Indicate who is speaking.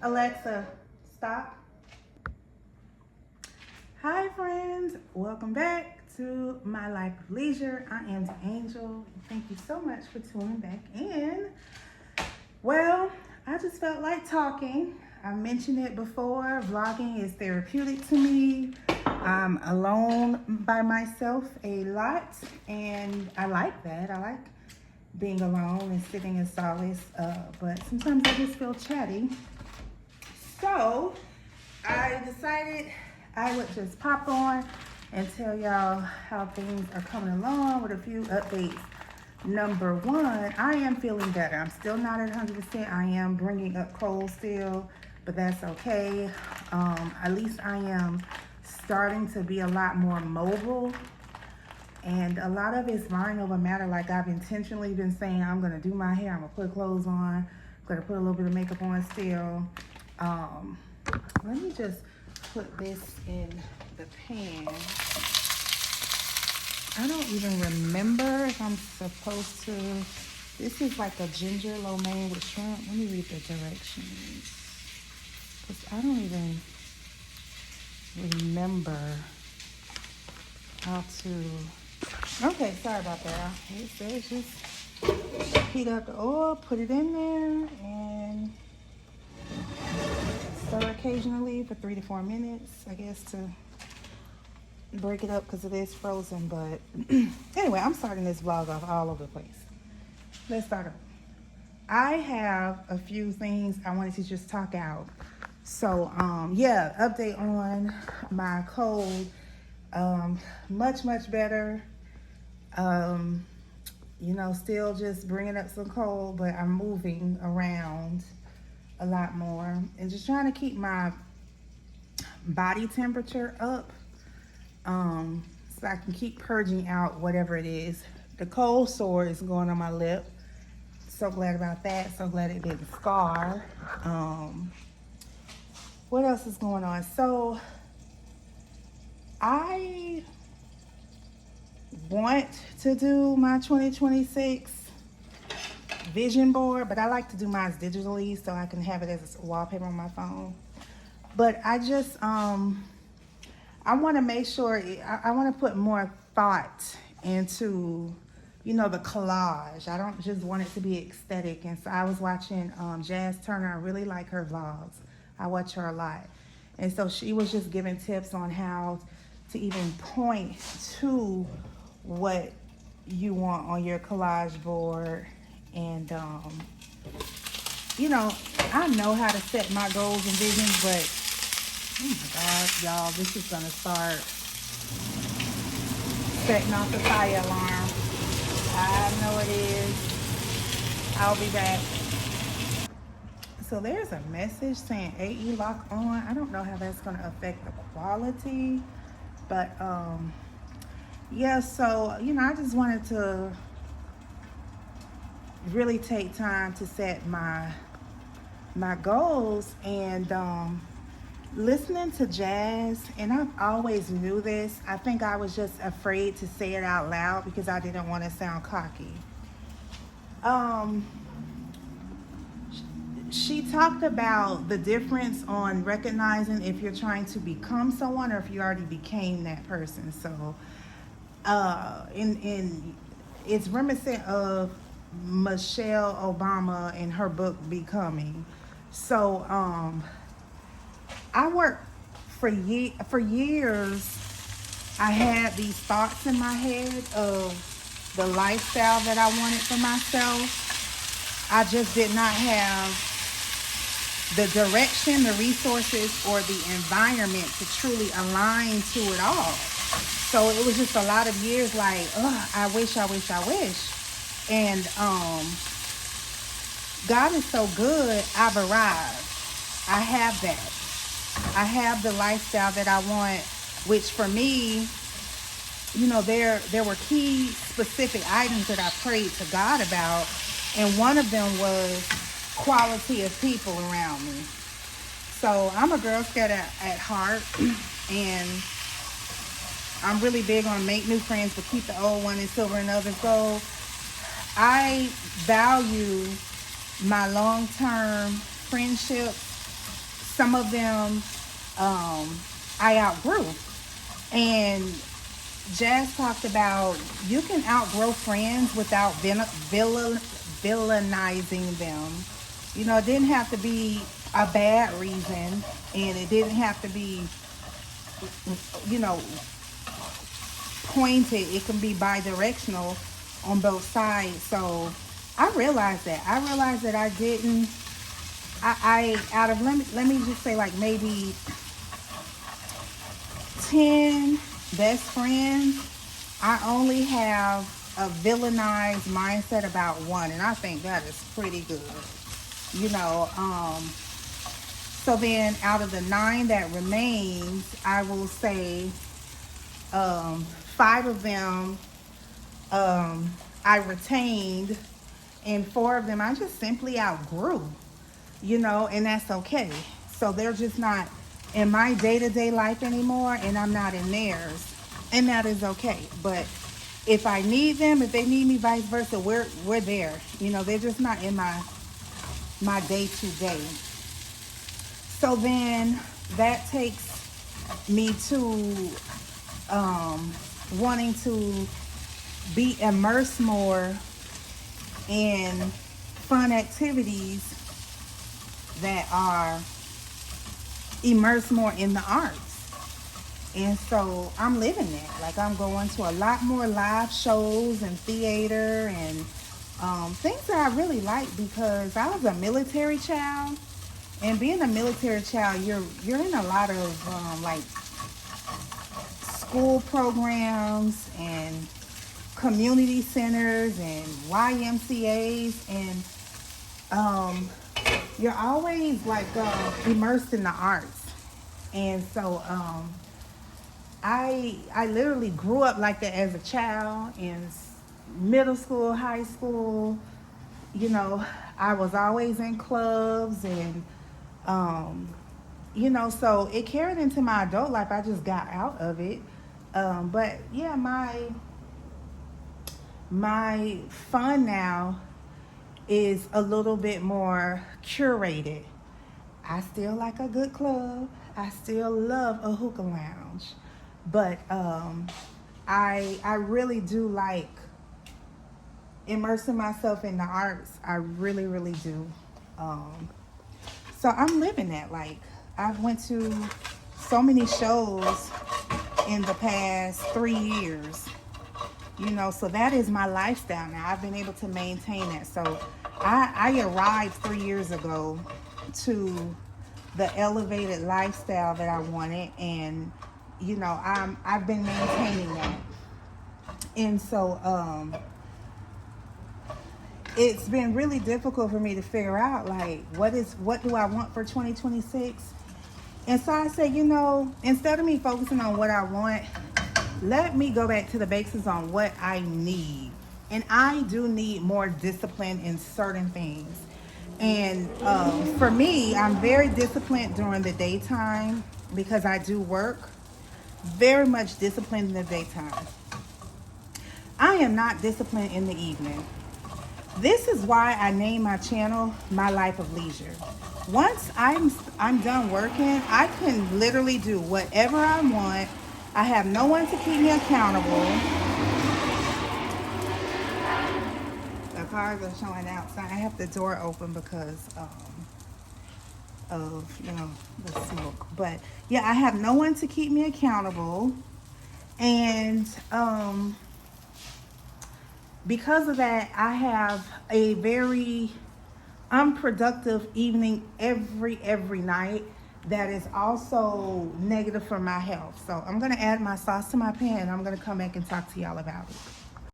Speaker 1: Alexa, stop. Hi friends, welcome back to My Life of Leisure. I am the Angel. Thank you so much for tuning back in. Well, I just felt like talking. I mentioned it before, vlogging is therapeutic to me. I'm alone by myself a lot, and I like that. I like being alone and sitting in solace, but sometimes I just feel chatty. So I decided I would just pop on and tell y'all how things are coming along with a few updates. Number one, I am feeling better. I'm still not at 100%. I am bringing up cold still, but that's okay. At least I am starting to be a lot more mobile. And a lot of it's mind over matter. Like I've intentionally been saying, I'm going to do my hair. I'm going to put clothes on. I'm going to put a little bit of makeup on still. Let me just put this in the pan. I don't even remember if I'm supposed to. This is like a ginger lo mein with shrimp. Let me read the directions. Because I don't even remember how to. Okay, sorry about that. It says just heat up the oil, put it in there, and stir occasionally for 3 to 4 minutes, I guess, to break it up because it is frozen. But anyway, I'm starting this vlog off all over the place. Let's start up. I have a few things I wanted to just talk out. So yeah, update on my cold. Much better. You know, still just bringing up some cold, but I'm moving around a lot more and just trying to keep my body temperature up, so I can keep purging out whatever it is. The cold sore is going on my lip. So glad about that. So glad it didn't scar. What else is going on? So I want to do my 2026 vision board, but I like to do mine digitally so I can have it as a wallpaper on my phone. But I just I want to make sure I want to put more thought into, you know, the collage. I don't just want it to be aesthetic. And so I was watching Jazz Turner. I really like her vlogs. I watch her a lot. And so she was just giving tips on how to even point to what you want on your collage board. And you know, I know how to set my goals and visions, but oh my God, y'all, this is gonna start setting off the fire alarm. I know it is. I'll be back. So there's a message saying AE lock on. I don't know how that's gonna affect the quality, but yeah, so you know, I just wanted to really take time to set my goals. And listening to Jazz, and I've always knew this, I think I was just afraid to say it out loud because I didn't want to sound cocky. She talked about the difference on recognizing if you're trying to become someone or if you already became that person. So in it's reminiscent of Michelle Obama in her book Becoming. So I worked for years. I had these thoughts in my head of the lifestyle that I wanted for myself. I just did not have the direction, the resources, or the environment to truly align to it all. So it was just a lot of years like, oh, I wish. And God is so good, I've arrived. I have that. I have the lifestyle that I want, which for me, you know, there were key specific items that I prayed to God about, and one of them was quality of people around me. So I'm a Girl Scout at heart, and I'm really big on make new friends, but keep the old one in silver and others gold. I value my long-term friendships some of them I outgrew. And Jazz talked about you can outgrow friends without villainizing them. You know, it didn't have to be a bad reason, and it didn't have to be, you know, pointed. It can be bi-directional on both sides. So I realized that. I didn't. I out of let me just say like maybe 10 best friends, I only have a villainized mindset about one, and I think that is pretty good. You know, so then out of the 9 that remains, I will say 5 of them I retained, and 4 of them I just simply outgrew, you know, and that's okay. So they're just not in my day-to-day life anymore, and I'm not in theirs, and that is okay. But if I need them, if they need me, vice versa, we're there. You know, they're just not in my day-to-day. So then that takes me to wanting to be immersed more in fun activities that are immersed more in the arts. And so I'm living that. Like, I'm going to a lot more live shows and theater and things that I really like, because I was a military child. And being a military child, you're in a lot of like school programs and community centers and YMCAs, and you're always like immersed in the arts. And so I literally grew up like that as a child. In middle school, high school, you know, I was always in clubs, and you know, so it carried into my adult life. I just got out of it. But yeah, my fun now is a little bit more curated. I still like a good club. I still love a hookah lounge. But I really do like immersing myself in the arts. I really, really do. So I'm living that. Like, I've went to so many shows in the past 3 years. You know, so that is my lifestyle now. I've been able to maintain that. So I arrived 3 years ago to the elevated lifestyle that I wanted, and you know, I've been maintaining that. And so it's been really difficult for me to figure out like what do I want for 2026. And so I said, you know, instead of me focusing on what I want, let me go back to the basics on what I need. And I do need more discipline in certain things. And for me, I'm very disciplined during the daytime because I do work. Very much disciplined in the daytime. I am not disciplined in the evening. This is why I named my channel My Life of Leisure. Once I'm done working, I can literally do whatever I want. I have no one to keep me accountable. The cars are showing outside. I have the door open because of, you know, the smoke. But yeah, I have no one to keep me accountable. And because of that, I have a very unproductive evening every night that is also negative for my health. So I'm going to add my sauce to my pan, and I'm going to come back and talk to y'all about it.